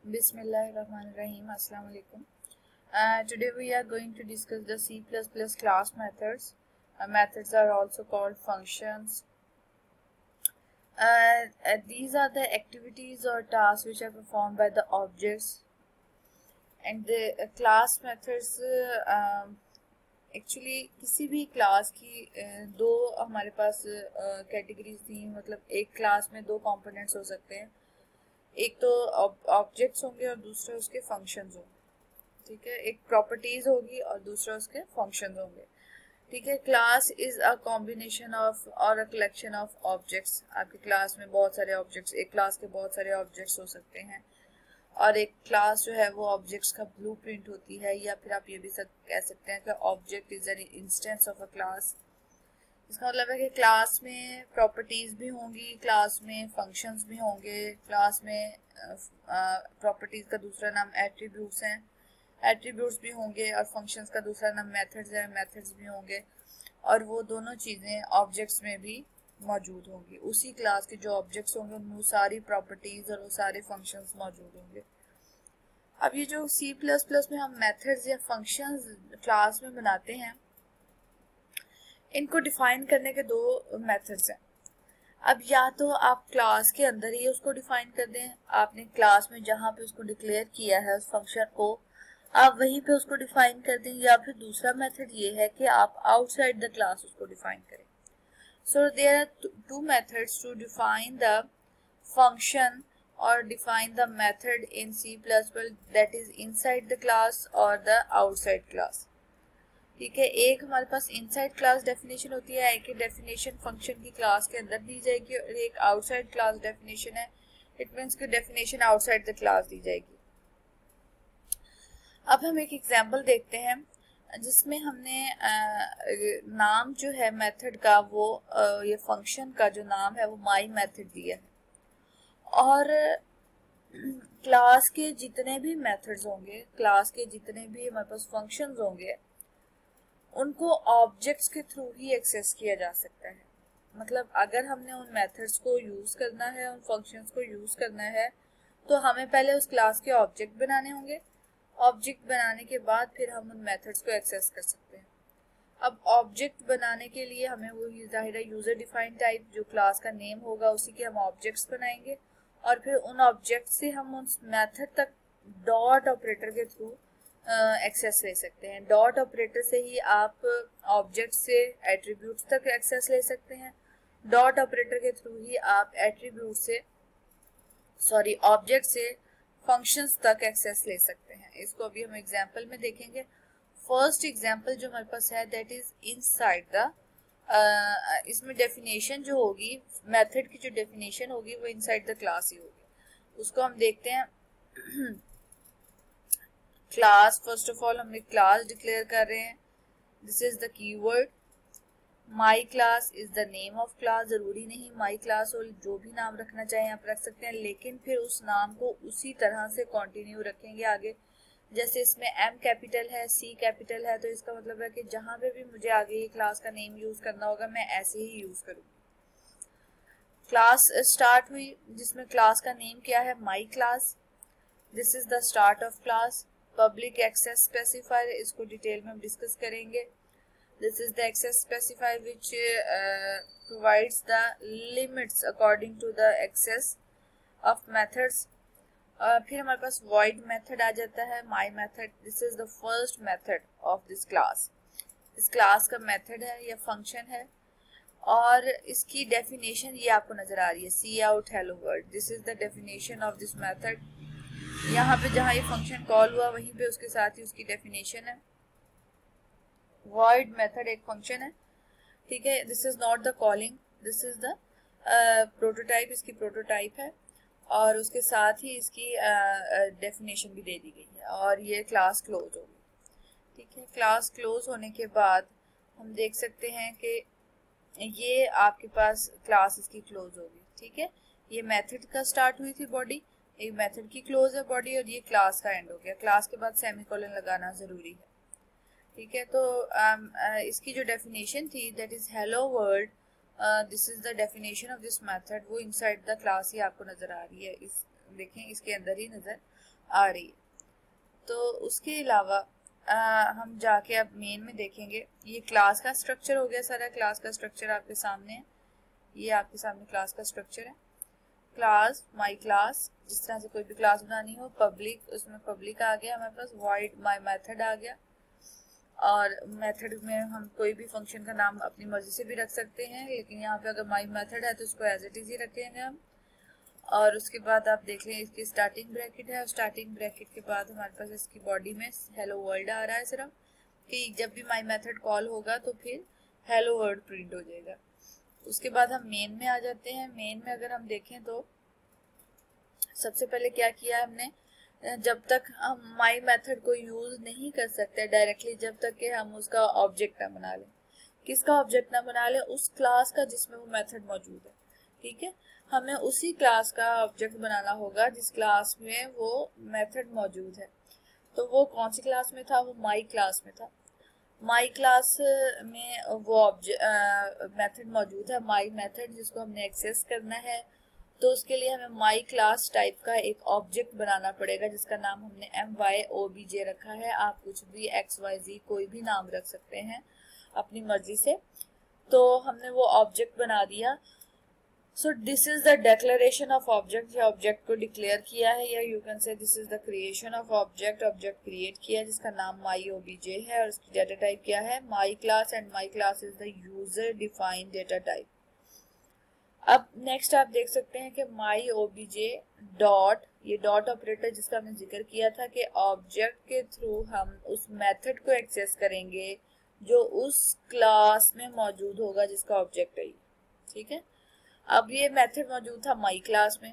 Bismillahirrahmanirrahim. Assalamu alaikum. Today we are going to discuss the C++ class methods. Methods are also called functions. These are the activities or tasks which are performed by the objects. And the class methods actually किसी भी class की दो हमारे पास categories थी, मतलब एक class में दो कंपोनेंट्स हो सकते हैं, एक तो ऑब्जेक्ट्स होंगे और दूसरे उसके फंक्शंस होंगे। ठीक है, एक प्रॉपर्टीज होगी और दूसरा उसके फंक्शंस होंगे। ठीक है, class is a combination of और अ कलेक्शन ऑफ ऑब्जेक्ट्स। आपकी क्लास में बहुत सारे ऑब्जेक्ट्स, एक क्लास के बहुत सारे ऑब्जेक्ट्स हो सकते हैं, और एक क्लास जो है वो ऑब्जेक्ट्स का ब्लूप्रिंट होती है, या फिर आप ये भी कह सकते हैं कि object is an instance of a class. इसका मतलब है कि क्लास में प्रॉपर्टीज भी होंगी, क्लास में फंक्शंस भी होंगे, क्लास में प्रॉपर्टीज का दूसरा नाम एट्रीब्यूट्स हैं, एट्रीब्यूट्स भी होंगे, और फंक्शंस का दूसरा नाम मेथड्स है, मेथड्स भी होंगे, और वो दोनों चीज़ें ऑब्जेक्ट्स में भी मौजूद होंगी। उसी क्लास के जो ऑब्जेक्ट्स होंगे उनमें सारी प्रॉपर्टीज और वो सारे फंक्शंस मौजूद होंगे। अब ये जो C++ में हम मेथड्स या फंक्शंस क्लास में बनाते हैं, इनको डिफाइन करने के दो मेथड्स हैं। अब या तो आप क्लास के अंदर ही उसको डिफाइन कर दें, आपने क्लास में जहाँ पे उसको डिक्लेयर किया है उस फंक्शन को आप वहीं पे उसको डिफाइन कर दें, या फिर दूसरा मेथड ये है कि आप आउटसाइड द क्लास उसको डिफाइन करें। So there are two methods to define the function or define the method in C++, that is inside the class or the outside class. ठीक है, एक हमारे पास इनसाइड क्लास डेफिनेशन होती है, एक definition function की क्लास के अंदर दी जाएगी, और एक आउटसाइड क्लास डेफिनेशन है, इट मीन्स कि डेफिनेशन आउटसाइड द क्लास दी जाएगी। अब हम एक एग्जांपल देखते हैं जिसमें हमने नाम जो है मेथड का वो ये फंक्शन का जो नाम है वो माई मेथड दिया है, और क्लास के जितने भी मेथड्स होंगे, क्लास के जितने भी हमारे पास फंक्शंस होंगे, उनको ऑब्जेक्ट्स के थ्रू ही एक्सेस किया जा सकता है। मतलब अगर हमने उन मेथड्स को यूज करना है, उन फंक्शंस को यूज करना है, तो हमें पहले उस क्लास के ऑब्जेक्ट बनाने होंगे। ऑब्जेक्ट बनाने के बाद फिर हम उन मेथड्स को एक्सेस कर सकते हैं। अब ऑब्जेक्ट बनाने के लिए हमें वो जाहिर है यूजर डिफाइंड टाइप जो क्लास का नेम होगा उसी के हम ऑब्जेक्ट्स बनाएंगे, और फिर उन ऑब्जेक्ट से हम उस मेथड तक डॉट ऑपरेटर के थ्रू एक्सेस ले सकते हैं। डॉट ऑपरेटर से ही आप ऑब्जेक्ट से एट्रीब्यूट्स तक एक्सेस ले सकते हैं, डॉट ऑपरेटर के थ्रू ही आप एट्रीब्यूट से ऑब्जेक्ट से फंक्शंस तक एक्सेस ले सकते हैं। इसको अभी हम एग्जांपल में देखेंगे। फर्स्ट एग्जांपल जो हमारे पास है दैट इज इनसाइड द, इसमें डेफिनेशन जो होगी, मेथड की जो डेफिनेशन होगी वो इनसाइड द क्लास ही होगी। उसको हम देखते हैं। क्लास, फर्स्ट ऑफ ऑल हम एक क्लास डिक्लेयर कर रहे हैं, this is the keyword. My class is the name of class. जरूरी नहीं माई क्लास हो, जो भी नाम रखना चाहें आप रख सकते हैं, लेकिन फिर उस नाम को उसी तरह से कंटिन्यू रखेंगे आगे। जैसे इसमें M कैपिटल है, C कैपिटल है, तो इसका मतलब है कि जहां पे भी मुझे आगे ये क्लास का नेम यूज करना होगा मैं ऐसे ही यूज करूंगी। क्लास स्टार्ट हुई जिसमें क्लास का नेम क्या है, my class. This is the start of class. Public access specifier, इसको डिटेल में हम डिस्कस करेंगे। This is the access specifier which provides the limits according to the access of methods. फिर हमारे पास void method आ जाता है, my method. This is the first method of this class. इस class का मेथड है या फंक्शन है, और इसकी डेफिनेशन ये आपको नजर आ रही है, cout hello world. This is the definition of this method. यहाँ पे जहाँ ये फंक्शन कॉल हुआ वहीं पे उसके साथ ही उसकी डेफिनेशन है। void method एक फंक्शन है, ठीक है। This is not the calling, this is the prototype, इसकी प्रोटोटाइप है, और उसके साथ ही इसकी डेफिनेशन भी दे दी गई है, और ये क्लास क्लोज होगी। ठीक है, क्लास क्लोज होने के बाद हम देख सकते हैं कि ये आपके पास क्लास इसकी क्लोज होगी। ठीक है, ये मेथड का स्टार्ट हुई थी बॉडी, एक मेथड की क्लोज है बॉडी, और ये क्लास का एंड हो गया। क्लास के बाद सेमीकोलन लगाना जरूरी है। ठीक है, तो इसकी जो डेफिनेशन थी that is hello world, this is the definition of this method, वो इनसाइड द क्लास ही आपको नजर आ रही है। इस देखें इसके अंदर ही नजर आ रही है। तो उसके अलावा हम जाके अब मेन में देखेंगे। ये क्लास का स्ट्रक्चर हो गया सारा, क्लास का स्ट्रक्चर आपके सामने है, ये आपके सामने क्लास का स्ट्रक्चर है। क्लास, माई क्लास, जिस तरह से कोई भी क्लास बनानी हो, पब्लिक, उसमें पब्लिक आ गया हमारे पास, वॉइड माई मेथड आ गया, और मेथड में हम कोई भी फंक्शन का नाम अपनी मर्जी से भी रख सकते हैं, लेकिन यहाँ पे अगर माई मेथड है तो उसको एज इट इज ही रखेंगे हम। और उसके बाद आप देख लें इसकी स्टार्टिंग ब्रैकेट है, और स्टार्टिंग ब्रैकेट के बाद हमारे पास इसकी बॉडी में हेलो वर्ल्ड आ रहा है सिर्फ, कि जब भी माई मेथड कॉल होगा तो फिर हेलो वर्ल्ड प्रिंट हो जाएगा। उसके बाद हम मेन में आ जाते हैं। मेन में अगर हम देखें तो सबसे पहले क्या किया है हमने, जब तक हम माई मेथड को यूज नहीं कर सकते डायरेक्टली, जब तक कि हम उसका ऑब्जेक्ट ना बना लें। किसका ऑब्जेक्ट ना बना लें? उस क्लास का जिसमें वो मेथड मौजूद है। ठीक है, हमें उसी क्लास का ऑब्जेक्ट बनाना होगा जिस क्लास में वो मेथड मौजूद है। तो वो कौन सी क्लास में था? वो माई क्लास में था। माई क्लास में वो ऑब्जेक्ट मेथड मौजूद है, माई मेथड, जिसको हमने एक्सेस करना है। तो उसके लिए हमें माई क्लास टाइप का एक ऑब्जेक्ट बनाना पड़ेगा जिसका नाम हमने MyObj रखा है। आप कुछ भी XYZ कोई भी नाम रख सकते हैं अपनी मर्जी से। तो हमने वो ऑब्जेक्ट बना दिया। So this is the declaration of object, या ऑब्जेक्ट को डिक्लेयर किया है, या यू कैन से this is the creation of object. Object create किया जिसका नाम MyObj है, और उसकी डाटा टाइप क्या है? My class, and my class is the user defined data type. अब नेक्स्ट आप देख सकते हैं कि MyObj डॉट, ये डॉट ऑपरेटर जिसका हमने जिक्र किया था कि ऑब्जेक्ट के थ्रू हम उस मेथड को एक्सेस करेंगे जो उस क्लास में मौजूद होगा जिसका ऑब्जेक्ट है। ठीक है, अब ये मेथड मौजूद था माई क्लास में,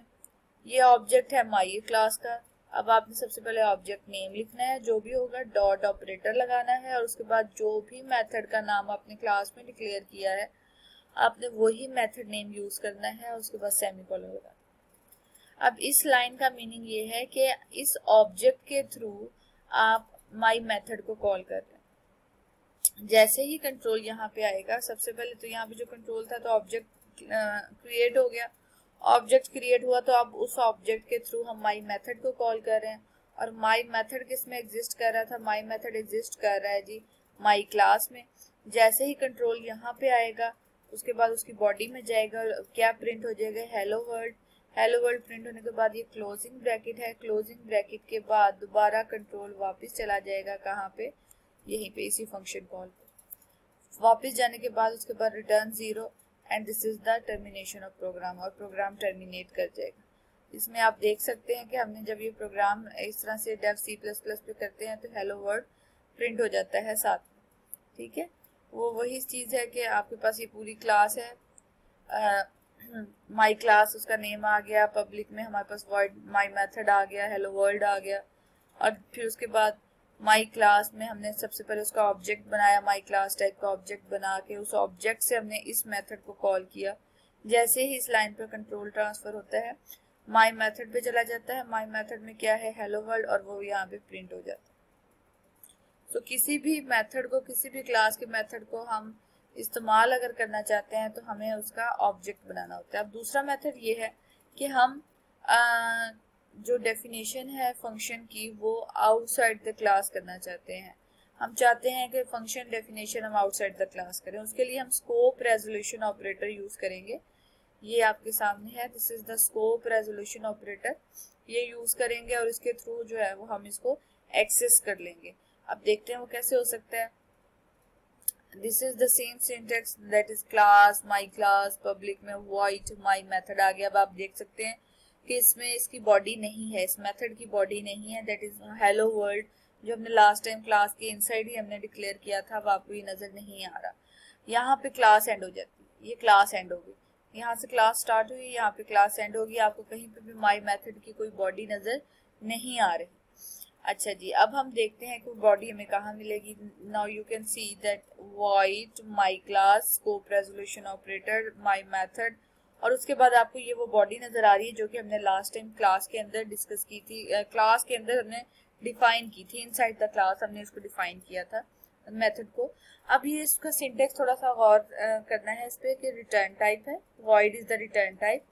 ये ऑब्जेक्ट है माई क्लास का। अब आपने सबसे पहले ऑब्जेक्ट नेम लिखना है, जो भी होगा डॉट ऑपरेटर लगाना है, और उसके बाद जो भी मेथड का नाम आपने क्लास में डिक्लेयर किया है आपने वही मेथड नेम यूज करना है, और उसके बाद सेमीकोलन लगाना। अब इस लाइन का मीनिंग ये है कि इस ऑब्जेक्ट के थ्रू आप माई मेथड को कॉल कर रहे हैं। जैसे ही कंट्रोल यहाँ पे आएगा, सबसे पहले तो यहाँ पे जो कंट्रोल था तो ऑब्जेक्ट क्रिएट हो गया। ऑब्जेक्ट क्रिएट हुआ तो अब उस ऑब्जेक्ट के थ्रू हम माई मेथड को कॉल कर रहे हैं। और माई मेथड किस में एग्जिस्ट कर रहा था? माई मेथड एग्जिस्ट कर रहा है जी माई क्लास में। जैसे ही कंट्रोल यहाँ पे आएगा उसके बाद उसकी बॉडी में जाएगा, और क्या प्रिंट हो जाएगा? Hello world. Hello world print होने के बाद ये क्लोजिंग ब्रैकेट है, क्लोजिंग ब्रैकेट के बाद दोबारा कंट्रोल वापस चला जाएगा कहाँ पे? यहीं पे, इसी फंक्शन कॉल पे। वापस जाने के बाद उसके बाद return 0, and this is the termination of program, और प्रोग्राम टर्मिनेट कर जाएगा। इसमें आप देख सकते हैं कि हमने जब ये प्रोग्राम इस तरह से डेव C++ पे करते हैं तो हेलो वर्ल्ड प्रिंट हो जाता है साथ में। ठीक है, वो वही चीज़ है कि आपके पास ये पूरी क्लास है, माई क्लास उसका नेम आ गया, पब्लिक में हमारे पास वॉइड माई मेथड आ गया, हेलो वर्ल्ड आ गया, और फिर उसके बाद माई क्लास में हमने सबसे पहले उसका ऑब्जेक्ट बनाया, माई क्लास टाइप का ऑब्जेक्ट बना के उस ऑब्जेक्ट से हमने इस मेथड को कॉल किया। जैसे ही इस लाइन पर कंट्रोल ट्रांसफर होता है माई मेथड पे चला जाता है। माई मेथड में क्या है? हेलो वर्ल्ड, और वो यहाँ पे प्रिंट हो जाता है। तो किसी भी मेथड को, किसी भी क्लास के मेथड को हम इस्तेमाल अगर करना चाहते हैं तो हमें उसका ऑब्जेक्ट बनाना होता है। अब दूसरा मेथड ये है कि हम जो डेफिनेशन है फंक्शन की वो आउटसाइड द क्लास करना चाहते हैं। हम चाहते हैं कि फंक्शन डेफिनेशन हम आउटसाइड द क्लास करें। उसके लिए हम स्कोप रेजोल्यूशन ऑपरेटर यूज करेंगे। ये आपके सामने है, this is the scope resolution operator. ये यूज करेंगे और इसके थ्रू जो है वो हम इसको एक्सेस कर लेंगे। अब देखते हैं वो कैसे हो सकता है। This is the same syntax, that is class, my class, public में वॉइड माई मेथड आ गया। अब आप देख सकते हैं कि इसमें इसकी बॉडी नहीं है, इस मेथड की बॉडी नहीं है, दैट इज हेलो वर्ल्ड, जो हमने लास्ट टाइम क्लास के इनसाइड ही हमने डिक्लेयर किया था। अब आपको ये नजर नहीं आ रहा, यहाँ पे क्लास एंड हो जाती है, ये क्लास एंड हो गई, यहाँ से क्लास स्टार्ट हुई, यहाँ पे क्लास एंड होगी। आपको कहीं पे भी माई मेथड की कोई बॉडी नजर नहीं आ रही। अच्छा जी, अब हम देखते हैं कि बॉडी हमें कहाँ मिलेगी। Now you can see that void my class, scope resolution operator, my method, और उसके बाद आपको ये वो बॉडी नजर आ रही है जो कि हमने लास्ट टाइम क्लास के अंदर डिस्कस की थी, क्लास के अंदर हमने डिफाइन की थी। इनसाइड द क्लास हमने इसको डिफाइन किया था मेथड को। अब ये इसका सिंटेक्स थोड़ा सा गौर करना है इस पे कि रिटर्न टाइप है, void is the return type,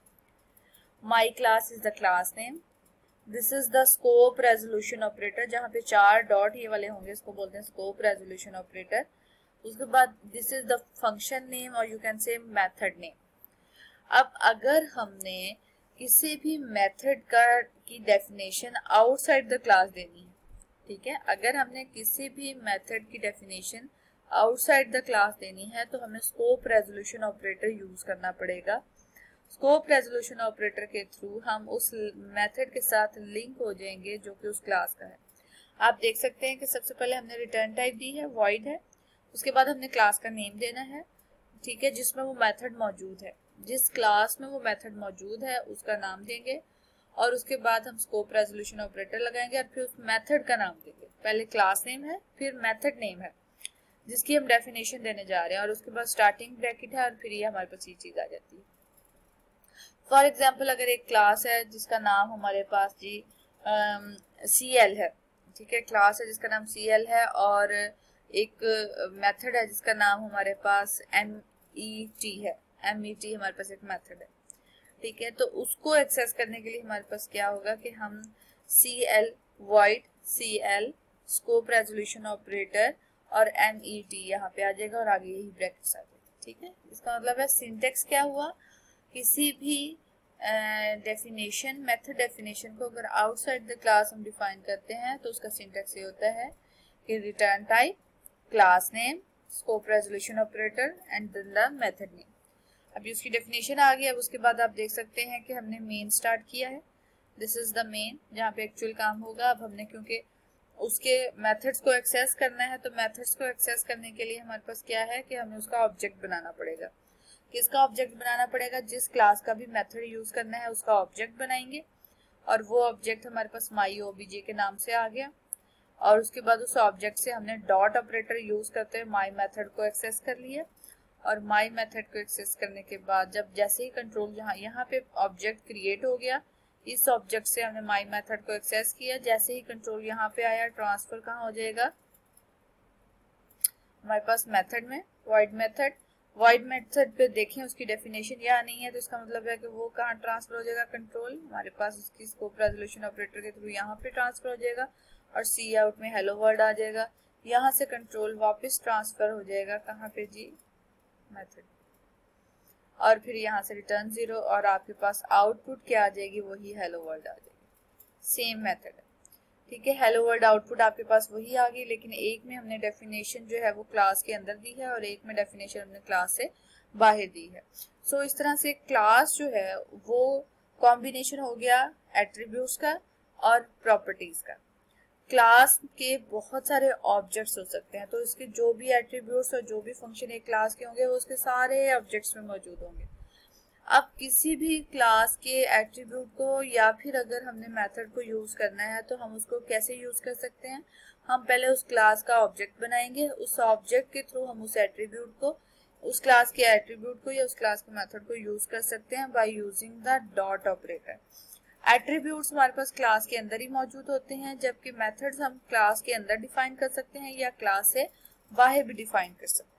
my class is the class name, this is the scope resolution operator, जहाँ पे 4 डॉट ये वाले होंगे, इसको बोलते हैं स्कोप रेजोल्यूशन ऑपरेटर। उसके बाद this is the function name और you can say method name. अब अगर हमने किसी भी मेथड की डेफिनेशन आउटसाइड द क्लास देनी है, ठीक है, अगर हमने किसी भी मेथड की डेफिनेशन आउटसाइड द क्लास देनी है तो हमें स्कोप रेजोल्यूशन ऑपरेटर यूज करना पड़ेगा। स्कोप रेजोल्यूशन ऑपरेटर के थ्रू हम उस मेथड के साथ लिंक हो जाएंगे जो कि उस क्लास का है। आप देख सकते हैं कि सबसे पहले हमने रिटर्न टाइप दी है, वॉइड है, उसके बाद हमने क्लास का नेम देना है, ठीक है, जिसमें वो मेथड मौजूद है, जिस क्लास में वो मेथड मौजूद है उसका नाम देंगे और उसके बाद हम स्कोप रेजोल्यूशन ऑपरेटर लगाएंगे और फिर उस मेथड का नाम देंगे। पहले क्लास नेम है, फिर मेथड नेम है जिसकी हम डेफिनेशन देने जा रहे हैं और उसके बाद स्टार्टिंग ब्रैकेट है और फिर ये हमारे पास ये चीज आ जाती है। फॉर एग्जाम्पल अगर एक क्लास है जिसका नाम हमारे पास जी CL है, ठीक है, क्लास है जिसका नाम CL है और एक मेथड है जिसका नाम हमारे पास MET है, MET हमारे पास एक मेथड है, ठीक है, तो उसको एक्सेस करने के लिए हमारे पास क्या होगा कि हम CL void CL scope resolution operator और MET यहाँ पे आ जाएगा और आगे यही ब्रैकेट्स आ जाएगा, ठीक है। इसका मतलब है सिंटेक्स क्या हुआ, किसी भी डेफिनेशन मेथड डेफिनेशन को अगर आउटसाइड द क्लास हम डिफाइन करते हैं तो उसका सिंटेक्स ये होता है कि return type, class name, scope resolution operator and then the method name. अभी उसकी डेफिनेशन आ गई। अब उसके बाद आप देख सकते हैं कि हमने मेन स्टार्ट किया है, दिस इज द मेन जहाँ पे एक्चुअल काम होगा। अब हमने क्योंकि उसके मेथड्स को एक्सेस करना है तो मेथड्स को एक्सेस करने के लिए हमारे पास क्या है कि हमें उसका ऑब्जेक्ट बनाना पड़ेगा। किसका ऑब्जेक्ट बनाना पड़ेगा, जिस क्लास का भी मेथड यूज करना है उसका ऑब्जेक्ट बनाएंगे और वो ऑब्जेक्ट हमारे पास myObj के नाम से आ गया और उसके बाद उस ऑब्जेक्ट से हमने डॉट ऑपरेटर यूज करते हुए माई मेथड को एक्सेस कर लिया और माई मेथड को एक्सेस करने के बाद जब जैसे ही कंट्रोल यहाँ पे ऑब्जेक्ट क्रिएट हो गया, इस ऑब्जेक्ट से हमने माई मेथड को एक्सेस किया, जैसे ही कंट्रोल यहाँ पे आया ट्रांसफर कहाँ हो जाएगा हमारे पास मेथड में, वॉइड मेथड। वॉइड मेथड पे देखें उसकी डेफिनेशन यहाँ नहीं है तो इसका मतलब है कि वो कहाँ ट्रांसफर हो जाएगा, कंट्रोल हमारे पास उसकी स्कोप रेजोल्यूशन ऑपरेटर के थ्रू यहाँ पे ट्रांसफर हो जाएगा और सी आउट में हेलो वर्ल्ड आ जाएगा। यहाँ से कंट्रोल वापस ट्रांसफर हो जाएगा कहाँ पे जी, मेथड, और फिर यहाँ से रिटर्न 0 और आपके पास आउटपुट क्या आ जाएगी, वही हेलो वर्ल्ड आ जाएगी। सेम मेथड है, ठीक है, हेलो वर्ल्ड आउटपुट आपके पास वही आ गई, लेकिन एक में हमने डेफिनेशन जो है वो क्लास के अंदर दी है और एक में डेफिनेशन हमने क्लास से बाहर दी है। सो इस तरह से क्लास जो है वो कॉम्बिनेशन हो गया एट्रीब्यूट्स का और प्रॉपर्टीज का। क्लास के बहुत सारे ऑब्जेक्ट्स हो सकते हैं तो इसके जो भी एट्रीब्यूट्स और जो भी फंक्शन एक क्लास के होंगे वो उसके सारे ऑब्जेक्ट्स में मौजूद होंगे। अब किसी भी क्लास के एट्रीब्यूट को या फिर अगर हमने मेथड को यूज करना है तो हम उसको कैसे यूज कर सकते हैं, हम पहले उस क्लास का ऑब्जेक्ट बनाएंगे, उस ऑब्जेक्ट के थ्रू हम उस एट्रीब्यूट को, उस क्लास के एट्रीब्यूट को या उस क्लास के मेथड को यूज कर सकते हैं by using the dot operator. Attributes हमारे पास क्लास के अंदर ही मौजूद होते हैं जबकि मेथड्स हम क्लास के अंदर डिफाइन कर सकते हैं या क्लास से बाहर भी डिफाइन कर सकते हैं।